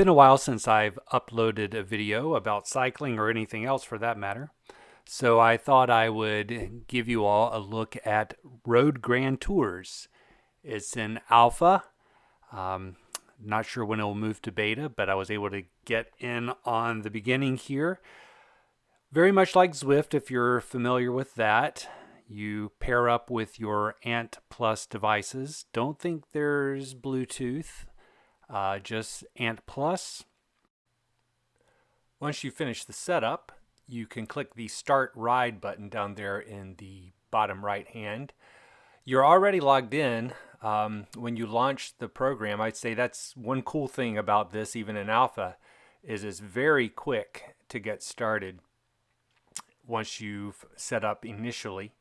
been a while since I've uploaded a video about cycling or anything else for that matter. So I thought I would give you all a look at Road Grand Tours. It's in alpha. Um, Not sure when it will move to beta, but I was able to get in on the beginning here. Very much like Zwift, if you're familiar with that. You pair up with your Ant Plus devices. Don't think there's Bluetooth, just Ant Plus. Once you finish the setup, you can click the Start Ride button down there in the bottom right hand. You're already logged in when you launch the program. I'd say that's one cool thing about this, even in alpha, is it's very quick to get started once you've set up initially.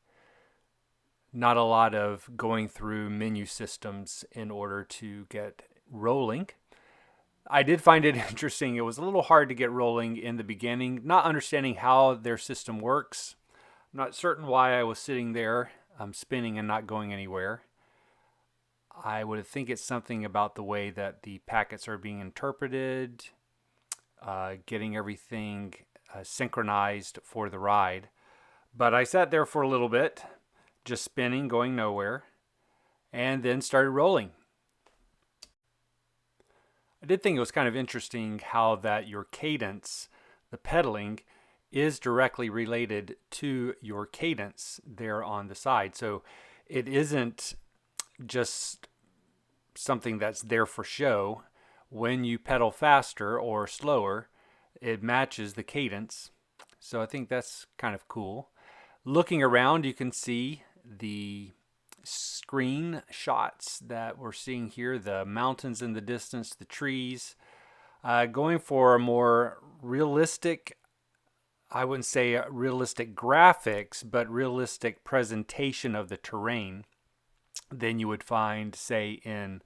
Not a lot of going through menu systems in order to get rolling. I did find it interesting. It was a little hard to get rolling in the beginning, not understanding how their system works. I'm not certain why I was sitting there spinning and not going anywhere. I would think it's something about the way that the packets are being interpreted, getting everything synchronized for the ride. But I sat there for a little bit, just spinning, going nowhere, and then started rolling. I did think it was kind of interesting how that your cadence, the pedaling, is directly related to your cadence there on the side. So it isn't just something that's there for show. When you pedal faster or slower, it matches the cadence. So I think that's kind of cool. Looking around, you can see the screen shots that we're seeing here, the mountains in the distance, the trees. Going for a more realistic, I wouldn't say realistic graphics, but realistic presentation of the terrain than you would find, say, in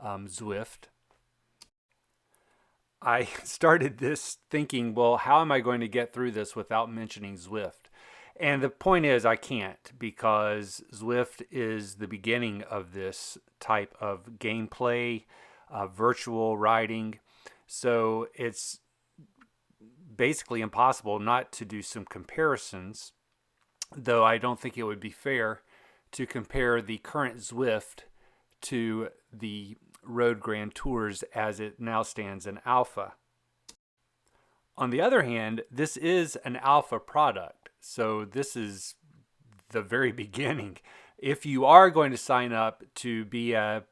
Zwift. I started this thinking, well, how am I going to get through this without mentioning Zwift? And the point is, I can't, because Zwift is the beginning of this type of gameplay, virtual riding. So it's basically impossible not to do some comparisons, though I don't think it would be fair to compare the current Zwift to the Road Grand Tours as it now stands in alpha. On the other hand, this is an alpha product. So this is the very beginning. If you are going to sign up to be a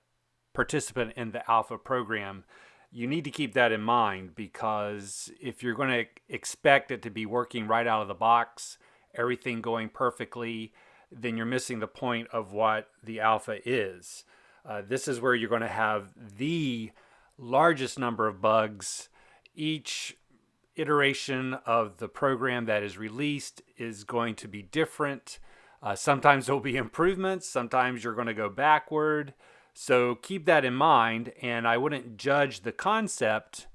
participant in the alpha program, you need to keep that in mind, because if you're going to expect it to be working right out of the box, everything going perfectly, then you're missing the point of what the alpha is. This is where you're going to have the largest number of bugs. Each iteration of the program that is released is going to be different. Sometimes there'll be improvements. Sometimes you're going to go backward. So keep that in mind, and I wouldn't judge the concept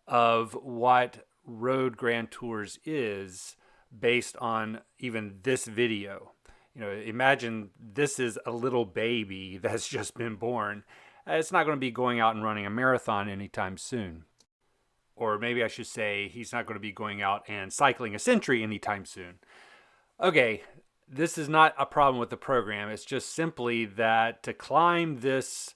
of what Road Grand Tours is based on even this video. You know, imagine this is a little baby that's just been born. It's not going to be going out and running a marathon anytime soon. Or maybe I should say he's not going to be going out and cycling a century anytime soon. Okay, this is not a problem with the program. It's just simply that to climb this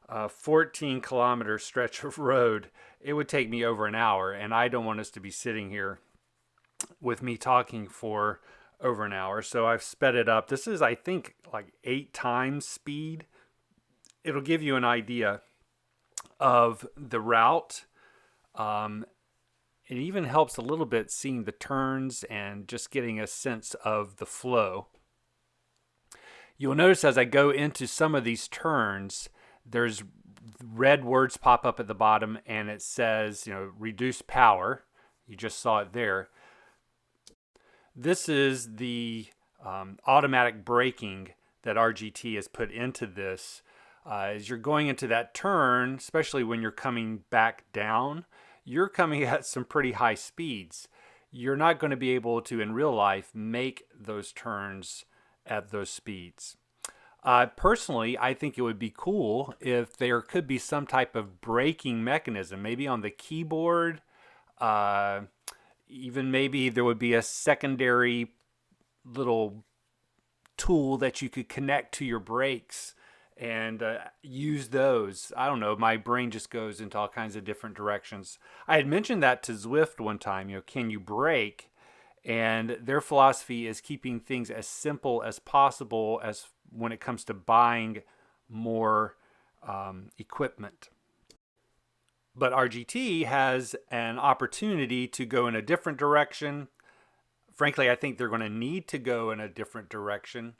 14-kilometer stretch of road, it would take me over an hour, and I don't want us to be sitting here with me talking for over an hour. So I've sped it up. This is, I think, like 8 times speed. It'll give you an idea of the route. It even helps a little bit seeing the turns and just getting a sense of the flow. You'll notice as I go into some of these turns, there's red words pop up at the bottom, and it says, reduce power. You just saw it there. This is the automatic braking that RGT has put into this. As you're going into that turn, especially when you're coming back down, you're coming at some pretty high speeds. You're not going to be able to, in real life, make those turns at those speeds. Personally, I think it would be cool if there could be some type of braking mechanism, maybe on the keyboard. Uh, Even maybe there would be a secondary little tool that you could connect to your brakes and use those. I don't know. My brain just goes into all kinds of different directions. I had mentioned that to Zwift one time. Can you brake? And their philosophy is keeping things as simple as possible as when it comes to buying more equipment. But RGT has an opportunity to go in a different direction. Frankly, I think they're going to need to go in a different direction.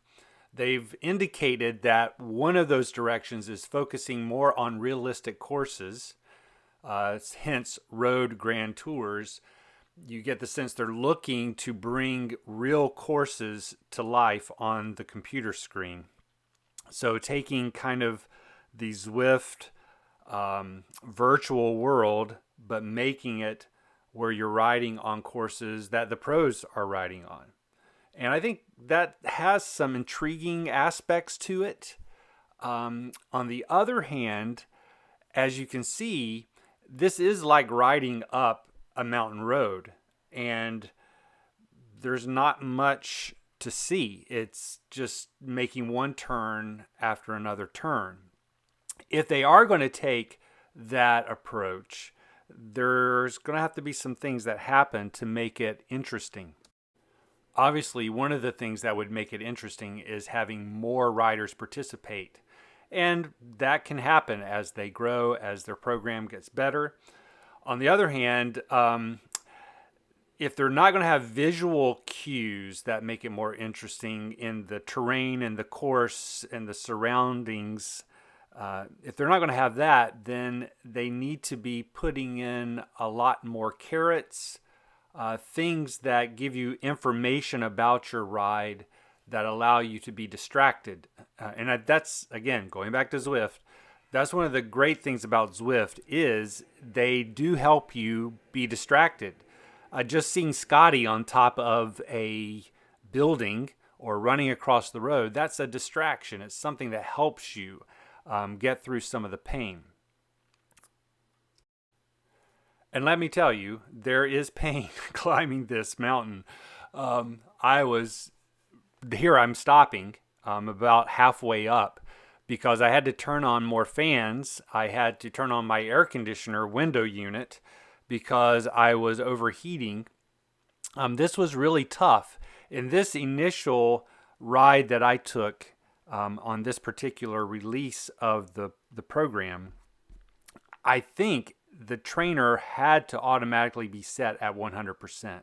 They've indicated that one of those directions is focusing more on realistic courses, hence road grand tours. You get the sense they're looking to bring real courses to life on the computer screen. So taking kind of the Zwift virtual world, but making it where you're riding on courses that the pros are riding on. And I think that has some intriguing aspects to it. On the other hand, as you can see, this is like riding up a mountain road, and there's not much to see. It's just making one turn after another turn. If they are going to take that approach, there's going to have to be some things that happen to make it interesting. Obviously, one of the things that would make it interesting is having more riders participate. And that can happen as they grow, as their program gets better. On the other hand, if they're not going to have visual cues that make it more interesting in the terrain and the course and the surroundings, if they're not going to have that, then they need to be putting in a lot more carrots, things that give you information about your ride that allow you to be distracted. And that's, again, going back to Zwift, that's one of the great things about Zwift is they do help you be distracted. Just seeing Scotty on top of a building or running across the road, that's a distraction. It's something that helps you get through some of the pain. And let me tell you, there is pain climbing this mountain. I'm stopping about halfway up because I had to turn on more fans. I had to turn on my air conditioner window unit because I was overheating. This was really tough. In this initial ride that I took on this particular release of the program, I think the trainer had to automatically be set at 100%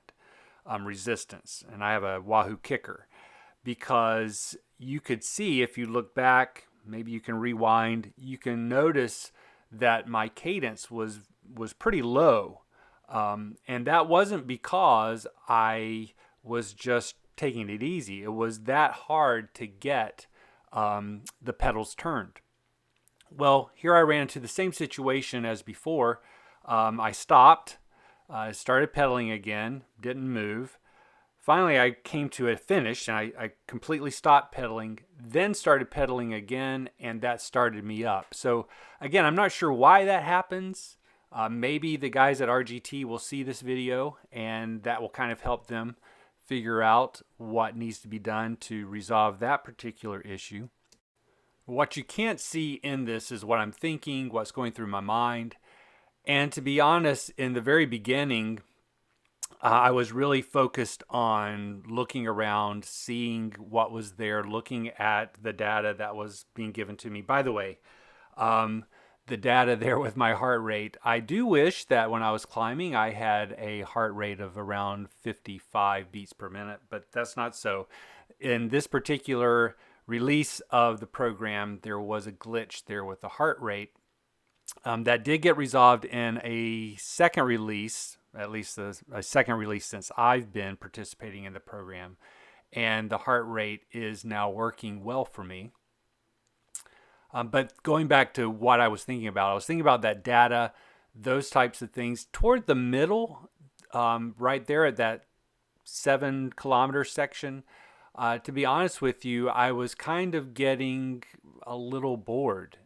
resistance. And I have a Wahoo kicker because you could see if you look back, maybe you can rewind, you can notice that my cadence was pretty low. And that wasn't because I was just taking it easy. It was that hard to get the pedals turned. Well, here I ran into the same situation as before. I stopped, started pedaling again, didn't move. Finally, I came to a finish and I completely stopped pedaling, then started pedaling again, and that started me up. So again, I'm not sure why that happens. Maybe the guys at RGT will see this video and that will kind of help them figure out what needs to be done to resolve that particular issue. What you can't see in this is what I'm thinking, what's going through my mind. And to be honest, in the very beginning, I was really focused on looking around, seeing what was there, looking at the data that was being given to me. By the way, the data there with my heart rate, I do wish that when I was climbing, I had a heart rate of around 55 beats per minute, but that's not so. In this particular release of the program, there was a glitch there with the heart rate. That did get resolved in a second release, at least a second release since I've been participating in the program, and the heart rate is now working well for me. But going back to what I was thinking about that data, those types of things. Toward the middle, right there at that 7 kilometer section, To be honest with you, I was kind of getting a little bored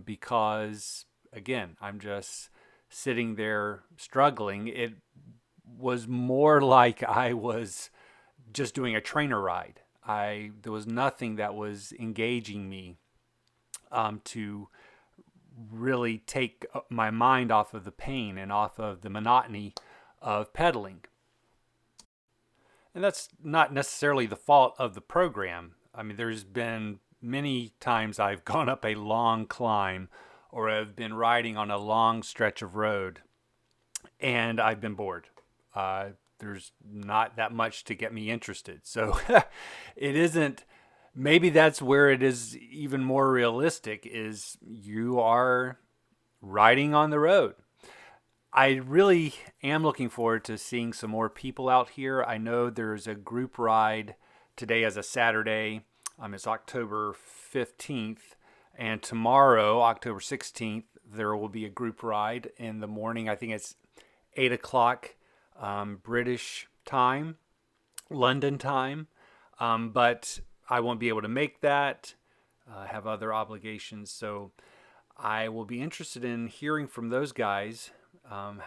because, again, I'm just sitting there struggling. It was more like I was just doing a trainer ride. There was nothing that was engaging me to really take my mind off of the pain and off of the monotony of pedaling. And that's not necessarily the fault of the program. I mean, there's been many times I've gone up a long climb or have been riding on a long stretch of road and I've been bored. There's not that much to get me interested. So it isn't, maybe that's where it is even more realistic is you are riding on the road. I really am looking forward to seeing some more people out here. I know there's a group ride today as a Saturday. It's October 15th. And tomorrow, October 16th, there will be a group ride in the morning. I think it's 8 o'clock British time, London time. But I won't be able to make that. I have other obligations. So I will be interested in hearing from those guys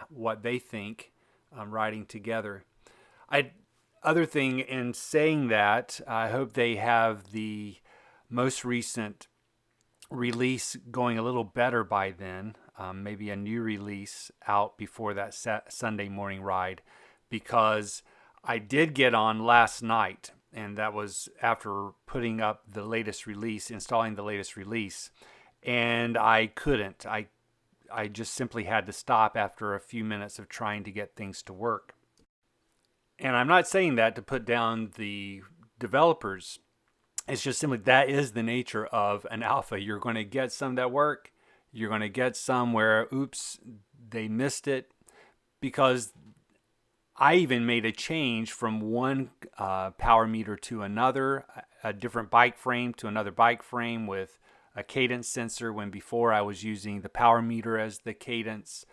what they think riding together. Other thing in saying that, I hope they have the most recent release going a little better by then. Maybe a new release out before that Sunday morning ride, because I did get on last night, and that was after putting up the latest release, installing the latest release, and I couldn't. I just simply had to stop after a few minutes of trying to get things to work. And I'm not saying that to put down the developers. It's just simply that is the nature of an alpha. You're going to get some that work. You're going to get some where, oops, they missed it. Because I even made a change from one power meter to another, a different bike frame to another bike frame with a cadence sensor, when before I was using the power meter as the cadence.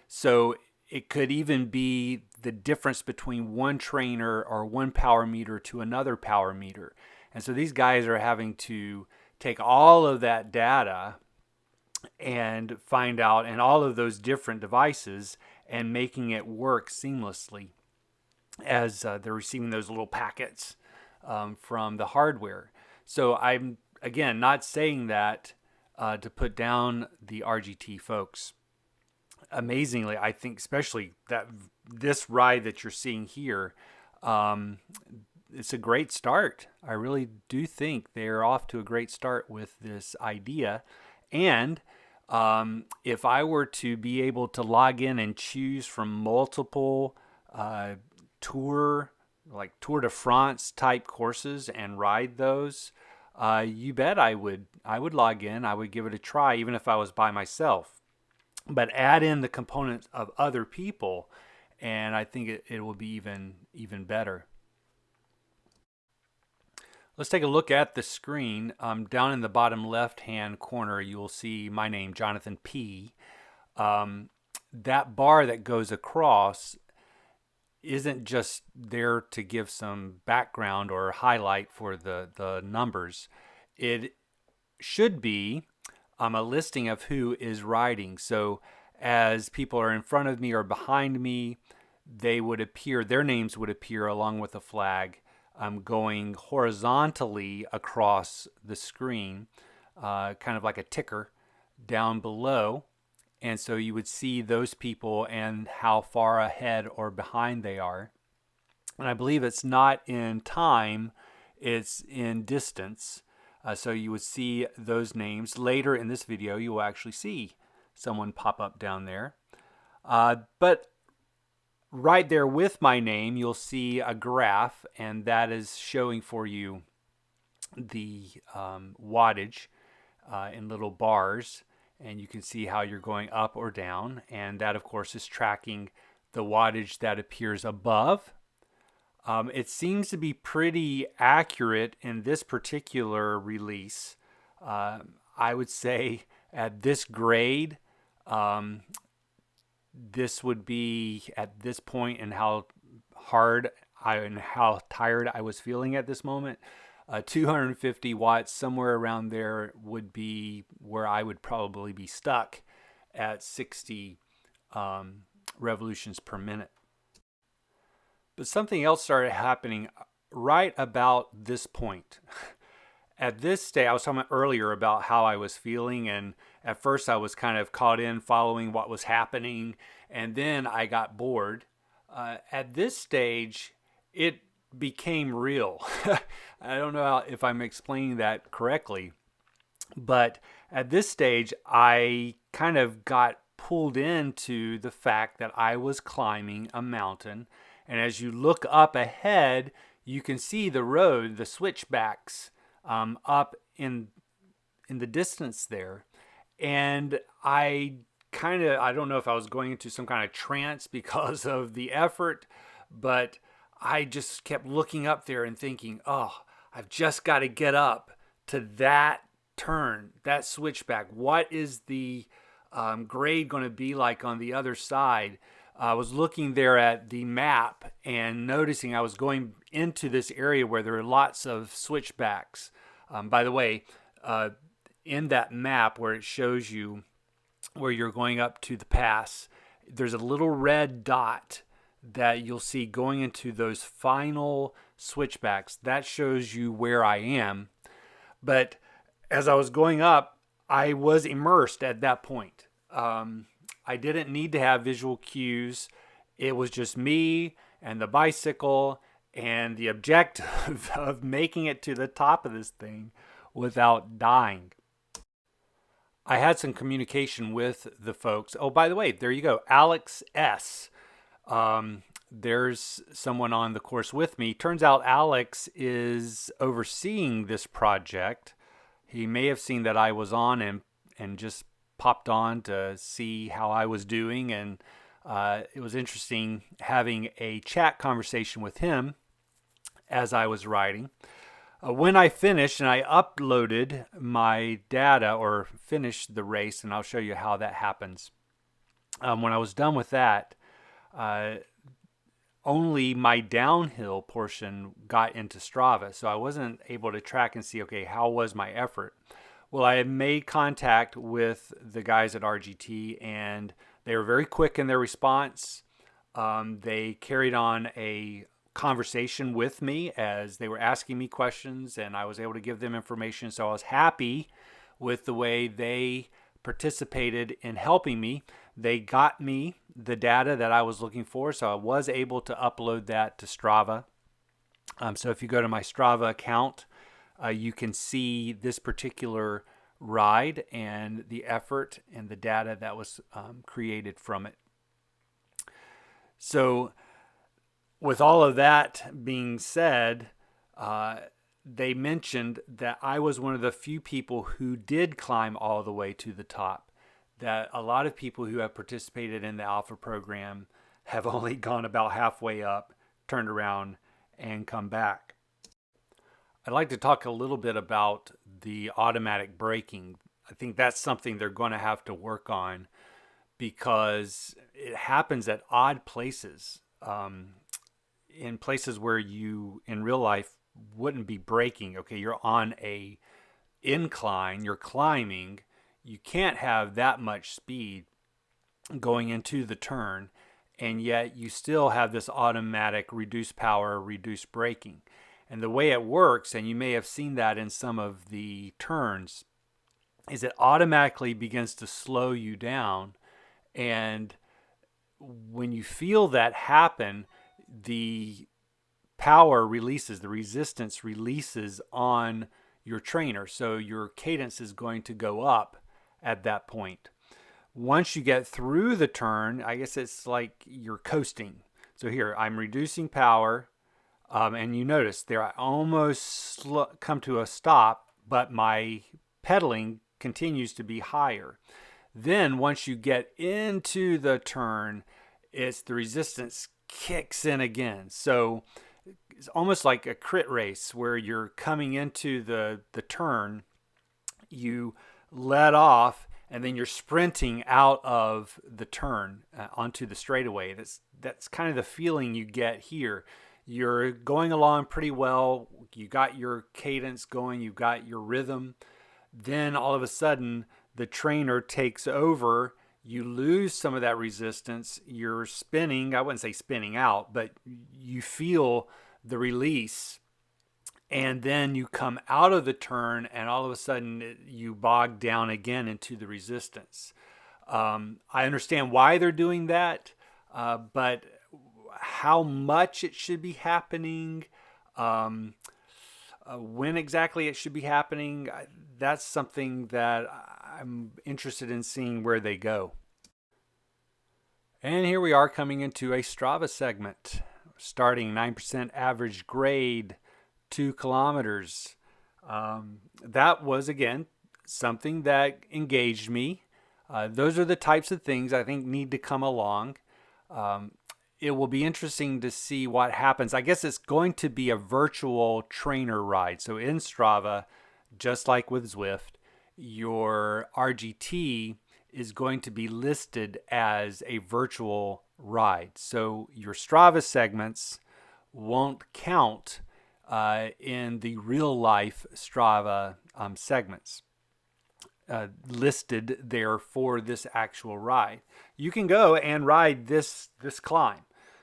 So it could even be the difference between one trainer or one power meter to another power meter. And so these guys are having to take all of that data and find out, and all of those different devices, and making it work seamlessly as they're receiving those little packets from the hardware. So I'm, again, not saying that to put down the RGT folks. Amazingly, I think, especially that this ride that you're seeing here, it's a great start. I really do think they're off to a great start with this idea. And if I were to be able to log in and choose from multiple Tour de France type courses and ride those, you bet I would log in. I would give it a try, even if I was by myself. But add in the components of other people, and I think it will be even better. Let's take a look at the screen. Down in the bottom left-hand corner, you will see my name, Jonathan P. That bar that goes across isn't just there to give some background or highlight for the numbers. It should be a listing of who is riding. So as people are in front of me or behind me, they would appear, their names would appear along with the flag going horizontally across the screen, kind of like a ticker down below. And so you would see those people and how far ahead or behind they are. And I believe it's not in time, it's in distance. So you would see those names. Later in this video, you will actually see someone pop up down there. But right there with my name, you'll see a graph, and that is showing for you the wattage in little bars. And you can see how you're going up or down. And that, of course, is tracking the wattage that appears above. It seems to be pretty accurate in this particular release. I would say at this grade, this would be at this point and how hard and how tired I was feeling at this moment. 250 watts, somewhere around there, would be where I would probably be stuck at 60 revolutions per minute. But something else started happening right about this point. At this stage, I was talking earlier about how I was feeling, and at first I was kind of caught in following what was happening, and then I got bored. At this stage, it became real. I don't know if I'm explaining that correctly, but at this stage, I kind of got pulled into the fact that I was climbing a mountain. And as you look up ahead, you can see the road, the switchbacks up in the distance there. And I don't know if I was going into some kind of trance because of the effort, but I just kept looking up there and thinking, oh, I've just got to get up to that turn, that switchback. What is the grade going to be like on the other side? I was looking there at the map and noticing I was going into this area where there are lots of switchbacks. By the way, in that map where it shows you where you're going up to the pass, there's a little red dot that you'll see going into those final switchbacks. That shows you where I am. But as I was going up, I was immersed at that point. I didn't need to have visual cues. It was just me and the bicycle and the objective of making it to the top of this thing without dying. I had some communication with the folks. Oh, by the way, there you go. Alex S. There's someone on the course with me. Turns out Alex is overseeing this project. He may have seen that I was on and just popped on to see how I was doing. And it was interesting having a chat conversation with him as I was riding. When I finished and I uploaded my data or finished the race, and I'll show you how that happens. When I was done with that, only my downhill portion got into Strava. So I wasn't able to track and see, okay, how was my effort? Well, I had made contact with the guys at RGT, and they were very quick in their response. They carried on a conversation with me as they were asking me questions, and I was able to give them information. So I was happy with the way they participated in helping me. They got me the data that I was looking for, so I was able to upload that to Strava. So if you go to my Strava account, you can see this particular ride and the effort and the data that was created from it. So with all of that being said, they mentioned that I was one of the few people who did climb all the way to the top. That a lot of people who have participated in the Alpha program have only gone about halfway up, turned around, and come back. I'd like to talk a little bit about the automatic braking. I think that's something they're going to have to work on because it happens at odd places. In places where you, in real life, wouldn't be braking. Okay, you're on a incline, you're climbing. You can't have that much speed going into the turn, and yet you still have this automatic reduced power, reduced braking. And the way it works, and you may have seen that in some of the turns, is it automatically begins to slow you down. And when you feel that happen, the power releases, the resistance releases on your trainer. So your cadence is going to go up at that point. Once you get through the turn, I guess it's like you're coasting. So here, I'm reducing power. And you notice there I almost come to a stop, but my pedaling continues to be higher. Then once you get into the turn, it's the resistance kicks in again. So it's almost like a crit race where you're coming into the turn, you let off, and then you're sprinting out of the turn onto the straightaway. That's kind of the feeling you get here. you're going along pretty well. You got your cadence going, you got your rhythm. Then all of a sudden, the trainer takes over. You lose some of that resistance. You're spinning. I wouldn't say spinning out, but you feel the release. And then you come out of the turn, and all of a sudden, you bog down again into the resistance. I understand why they're doing that, but how much it should be happening, um, when exactly it should be happening, that's something that I'm interested in seeing where they go. And here we are coming into a Strava segment, starting 9% average grade, 2 kilometers. That was, again, something that engaged me. Those are the types of things I think need to come along. Um, it will be interesting to see what happens. I guess it's going to be a virtual trainer ride. So in Strava, just like with Zwift, your RGT is going to be listed as a virtual ride. So your Strava segments won't count in the real life Strava segments listed there for this actual ride. You can go and ride this climb.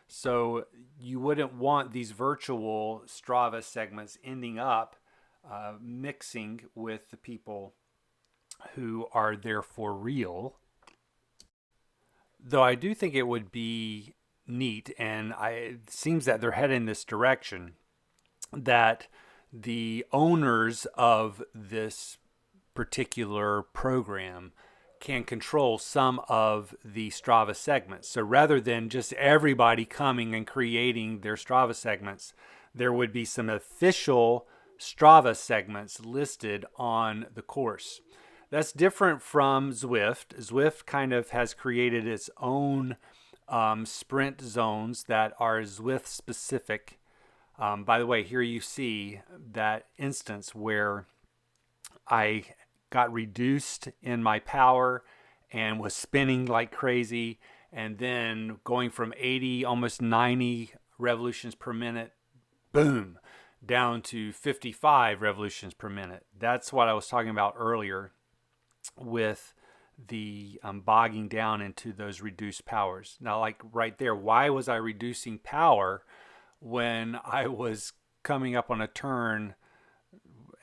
So you wouldn't want these virtual Strava segments ending up mixing with the people who are there for real. Though I do think it would be neat, and it seems that they're heading in this direction, that the owners of this particular program can control some of the Strava segments. So rather than just everybody coming and creating their Strava segments, there would be some official Strava segments listed on the course. That's different from Zwift. Zwift kind of has created its own sprint zones that are Zwift specific. By the way, here you see that instance where I got reduced in my power and was spinning like crazy, and then going from 80, almost 90 revolutions per minute, boom, down to 55 revolutions per minute. That's what I was talking about earlier with the bogging down into those reduced powers. Now, like right there, why was I reducing power when I was coming up on a turn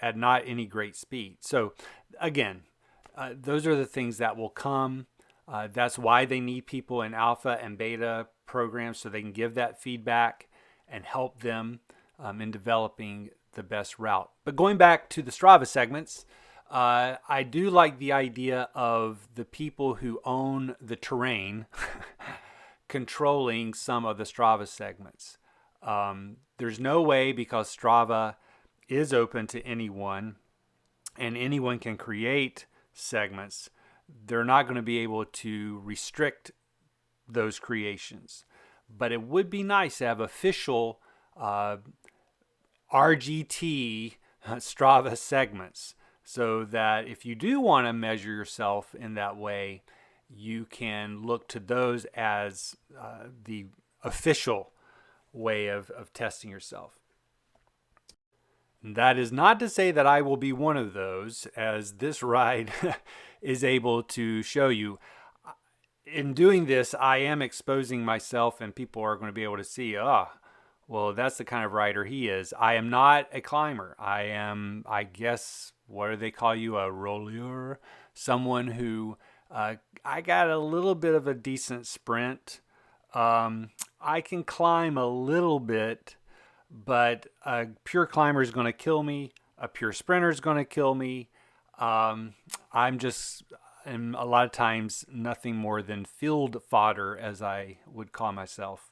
at not any great speed? So again, those are the things that will come. That's why they need people in alpha and beta programs, so they can give that feedback and help them in developing the best route. But going back to the Strava segments, I do like the idea of the people who own the terrain controlling some of the Strava segments. There's no way, because Strava is open to anyone and anyone can create segments, they're not going to be able to restrict those creations. But it would be nice to have official RGT Strava segments, so that if you do want to measure yourself in that way, you can look to those as the official way of testing yourself. That is not to say that I will be one of those, as this ride is able to show you. In doing this, I am exposing myself, and people are going to be able to see, well, that's the kind of rider he is. I am not a climber. I am, I guess, what do they call you, a rolleur? Someone who, I got a little bit of a decent sprint. I can climb a little bit, but a pure climber is going to kill me. A pure sprinter is going to kill me. I'm just, and a lot of times, nothing more than field fodder, as I would call myself.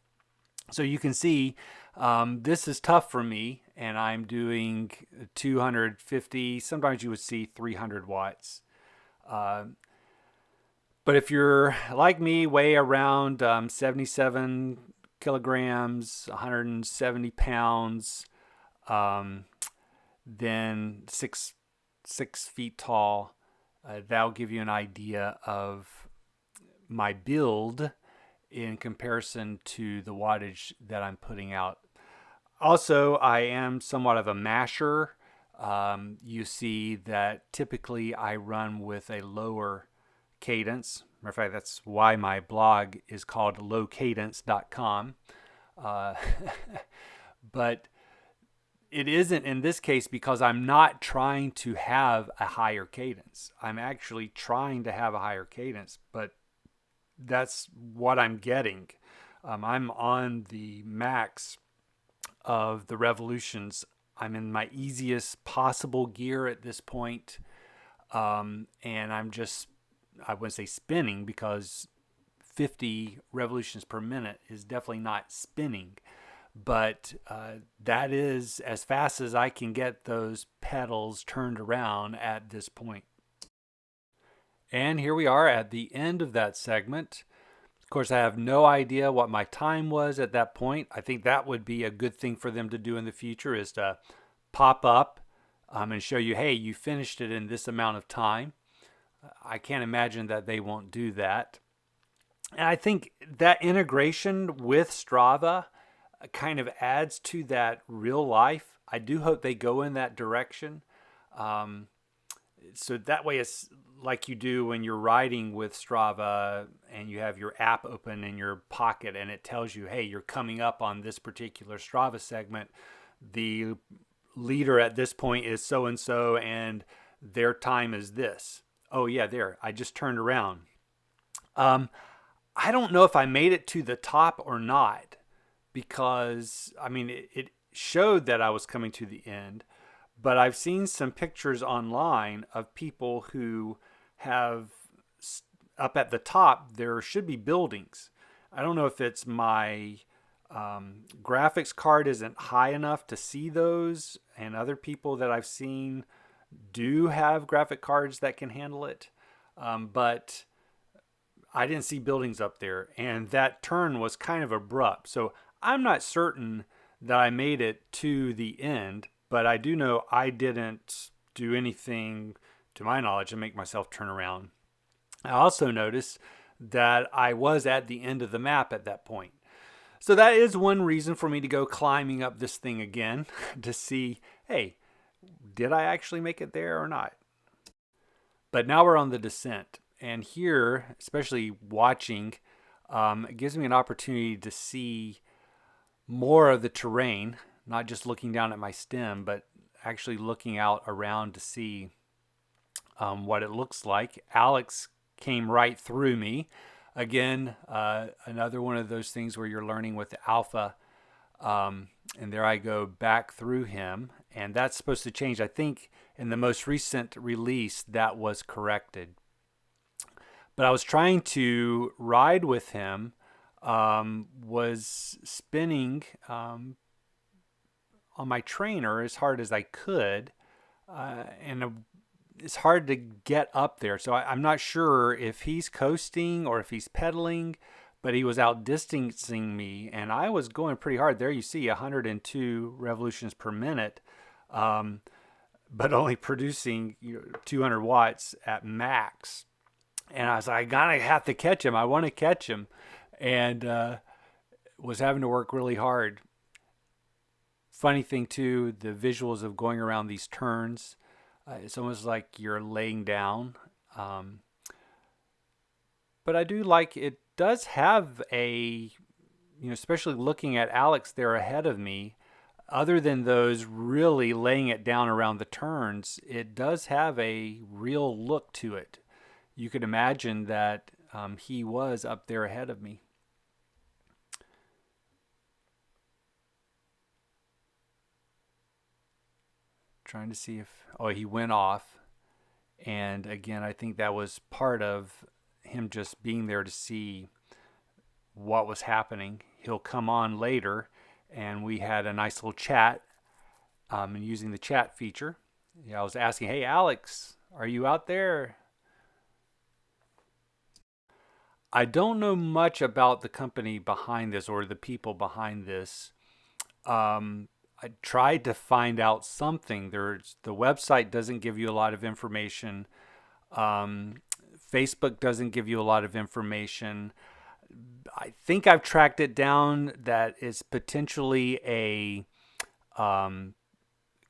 So you can see this is tough for me, and I'm doing 250, sometimes you would see 300 watts. But if you're like me, weigh around 77 kilograms, 170 pounds, then 6 feet tall, that'll give you an idea of my build in comparison to the wattage that I'm putting out. Also, I am somewhat of a masher. You see that typically I run with a lower cadence. Matter of fact, that's why my blog is called lowcadence.com. Uh, but it isn't in this case because I'm not trying to have a higher cadence. I'm actually trying to have a higher cadence, but that's what I'm getting. I'm on the max of the revolutions. I'm in my easiest possible gear at this point. And I'm just, I wouldn't say spinning because 50 revolutions per minute is definitely not spinning. But that is as fast as I can get those pedals turned around at this point. And here we are at the end of that segment. Of course, I have no idea what my time was at that point. I think that would be a good thing for them to do in the future is to pop up and show you, hey, you finished it in this amount of time. I can't imagine that they won't do that. And I think that integration with Strava kind of adds to that real life. I do hope they go in that direction. Um, so that way it's like you do when you're riding with Strava and you have your app open in your pocket and it tells you, hey, you're coming up on this particular Strava segment. The leader at this point is so and so, and their time is this. Oh, yeah, there. I just turned around. I don't know if I made it to the top or not because, I mean, it showed that I was coming to the end. But I've seen some pictures online of people who have up at the top, there should be buildings. I don't know if it's my graphics card isn't high enough to see those, and other people that I've seen do have graphic cards that can handle it. But I didn't see buildings up there, and that turn was kind of abrupt. So I'm not certain that I made it to the end, but I do know I didn't do anything, to my knowledge, to make myself turn around. I also noticed that I was at the end of the map at that point. So that is one reason for me to go climbing up this thing again to see, hey, did I actually make it there or not? But now we're on the descent. And here, especially watching, it gives me an opportunity to see more of the terrain, not just looking down at my stem, but actually looking out around to see what it looks like. Alex came right through me. Again, another one of those things where you're learning with the alpha. And there I go back through him. And that's supposed to change. I think in the most recent release, that was corrected. But I was trying to ride with him, was spinning on my trainer as hard as I could. And it's hard to get up there. So I'm not sure if he's coasting or if he's pedaling, but he was outdistancing me, and I was going pretty hard. There you see 102 revolutions per minute, but only producing 200 watts at max. And I was like, I gotta have to catch him. I want to catch him, and was having to work really hard. Funny thing too, the visuals of going around these turns. It's almost like you're laying down. But I do like it does have a, especially looking at Alex there ahead of me, other than those really laying it down around the turns, it does have a real look to it. You could imagine that he was up there ahead of me. Trying to see if, he went off. And again, I think that was part of him just being there to see what was happening. He'll come on later, and we had a nice little chat and using the chat feature. I was asking, hey, Alex, are you out there? I don't know much about the company behind this or the people behind this. I tried to find out something. The website doesn't give you a lot of information. Facebook doesn't give you a lot of information. I think I've tracked it down that it's potentially a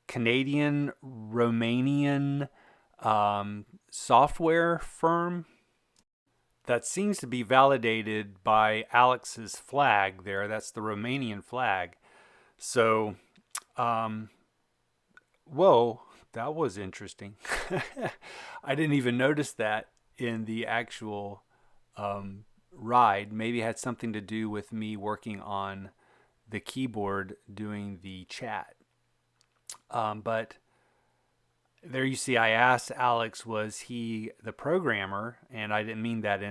Canadian Romanian software firm that seems to be validated by Alex's flag there. That's the Romanian flag. So, whoa, that was interesting. I didn't even notice that in the actual ride. Maybe it had something to do with me working on the keyboard doing the chat. But there you see, I asked Alex, was he the programmer? And I didn't mean that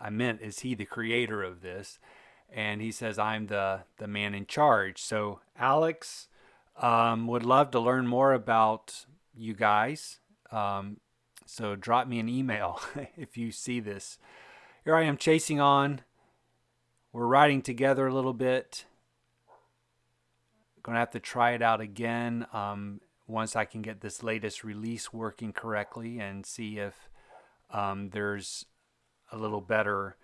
I meant, is he the creator of this? And he says, I'm the man in charge. So Alex, would love to learn more about you guys. So drop me an email if you see this. Here I am chasing on. We're riding together a little bit. Going to have to try it out again once I can get this latest release working correctly and see if there's a little better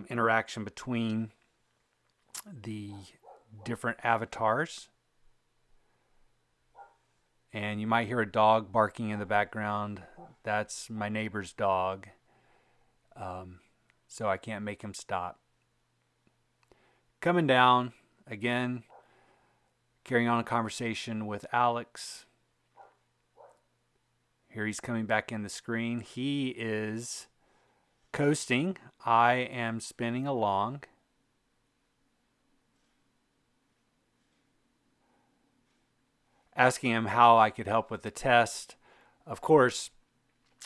interaction between the different avatars. And you might hear a dog barking in the background. That's my neighbor's dog. So I can't make him stop. Coming down again, carrying on a conversation with Alex. Here he's coming back in the screen. He is coasting. I am spinning along. Asking him how I could help with the test. Of course,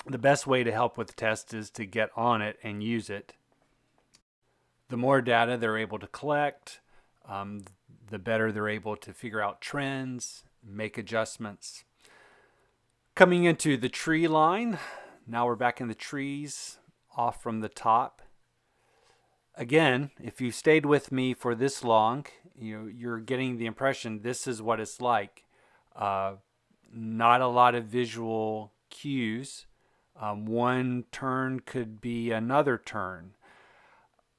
the best way to help with the test is to get on it and use it. The more data they're able to collect, the better they're able to figure out trends, make adjustments. Coming into the tree line, now we're back in the trees, off from the top. Again, if you stayed with me for this long, you're getting the impression this is what it's like. Not a lot of visual cues. One turn could be another turn.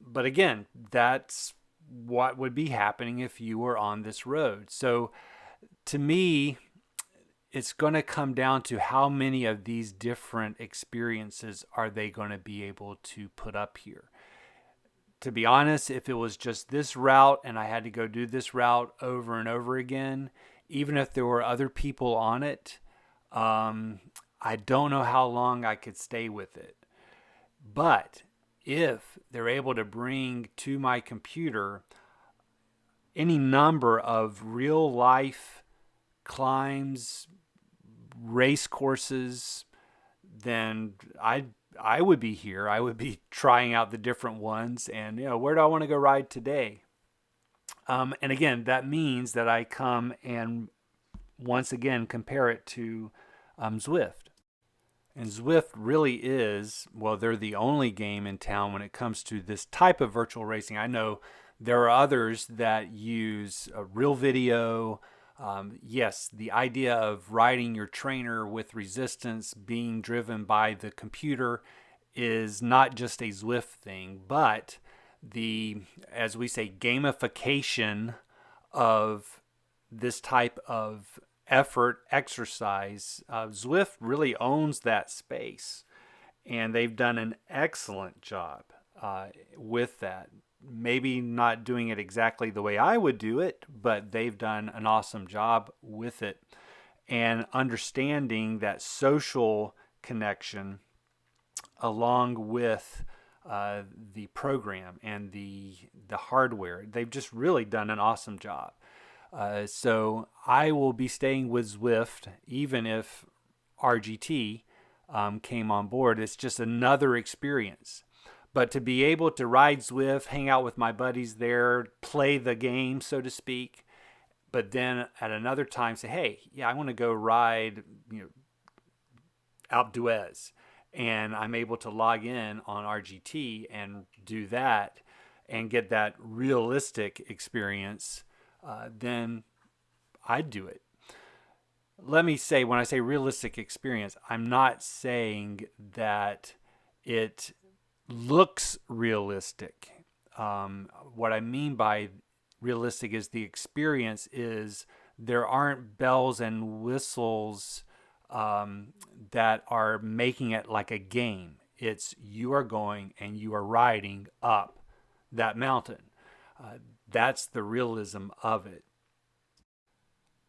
But again, that's what would be happening if you were on this road. So to me, it's going to come down to how many of these different experiences are they going to be able to put up here. To be honest, if it was just this route and I had to go do this route over and over again, even if there were other people on it, I don't know how long I could stay with it. But if they're able to bring to my computer any number of real life climbs, race courses, then I would be here. I would be trying out the different ones and, where do I want to go ride today? And again, that means that I come and once again compare it to Zwift. And Zwift really is, well, they're the only game in town when it comes to this type of virtual racing. I know there are others that use real video. Yes, the idea of riding your trainer with resistance being driven by the computer is not just a Zwift thing, but the, as we say, gamification of this type of effort exercise. Zwift really owns that space, and they've done an excellent job with that. Maybe not doing it exactly the way I would do it, but they've done an awesome job with it and understanding that social connection along with the program and the hardware. They've just really done an awesome job. So I will be staying with Zwift even if RGT came on board. It's just another experience. But to be able to ride Zwift, hang out with my buddies there, play the game, so to speak, but then at another time say, hey, yeah, I want to go ride Alpe d'Huez. And I'm able to log in on RGT and do that and get that realistic experience, then I'd do it. Let me say, when I say realistic experience, I'm not saying that it looks realistic. What I mean by realistic is the experience is there aren't bells and whistles that are making it like a game. It's you are going and you are riding up that mountain. That's the realism of it.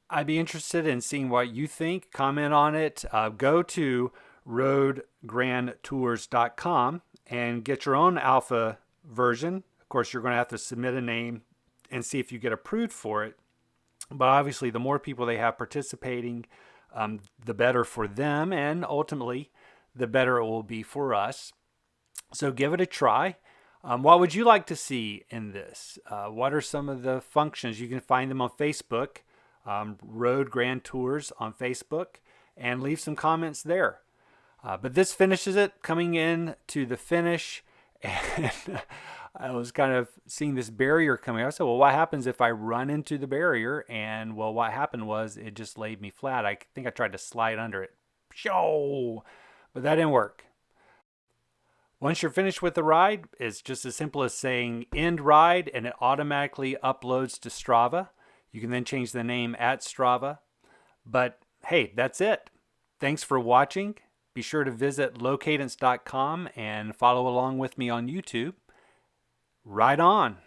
I'd be interested in seeing what you think. Comment on it. Go to roadgrandtours.com and get your own alpha version. Of course, you're going to have to submit a name and see if you get approved for it. But obviously, the more people they have participating, the better for them, and ultimately, the better it will be for us. So give it a try. What would you like to see in this? What are some of the functions? You can find them on Facebook, Road Grand Tours on Facebook, and leave some comments there. But this finishes it, coming in to the finish. And I was kind of seeing this barrier coming. I said, well, what happens if I run into the barrier? And well, what happened was it just laid me flat. I think I tried to slide under it. But that didn't work. Once you're finished with the ride, it's just as simple as saying end ride, and it automatically uploads to Strava. You can then change the name at Strava. But hey, that's it. Thanks for watching. Be sure to visit lowcadence.com and follow along with me on YouTube. Ride on.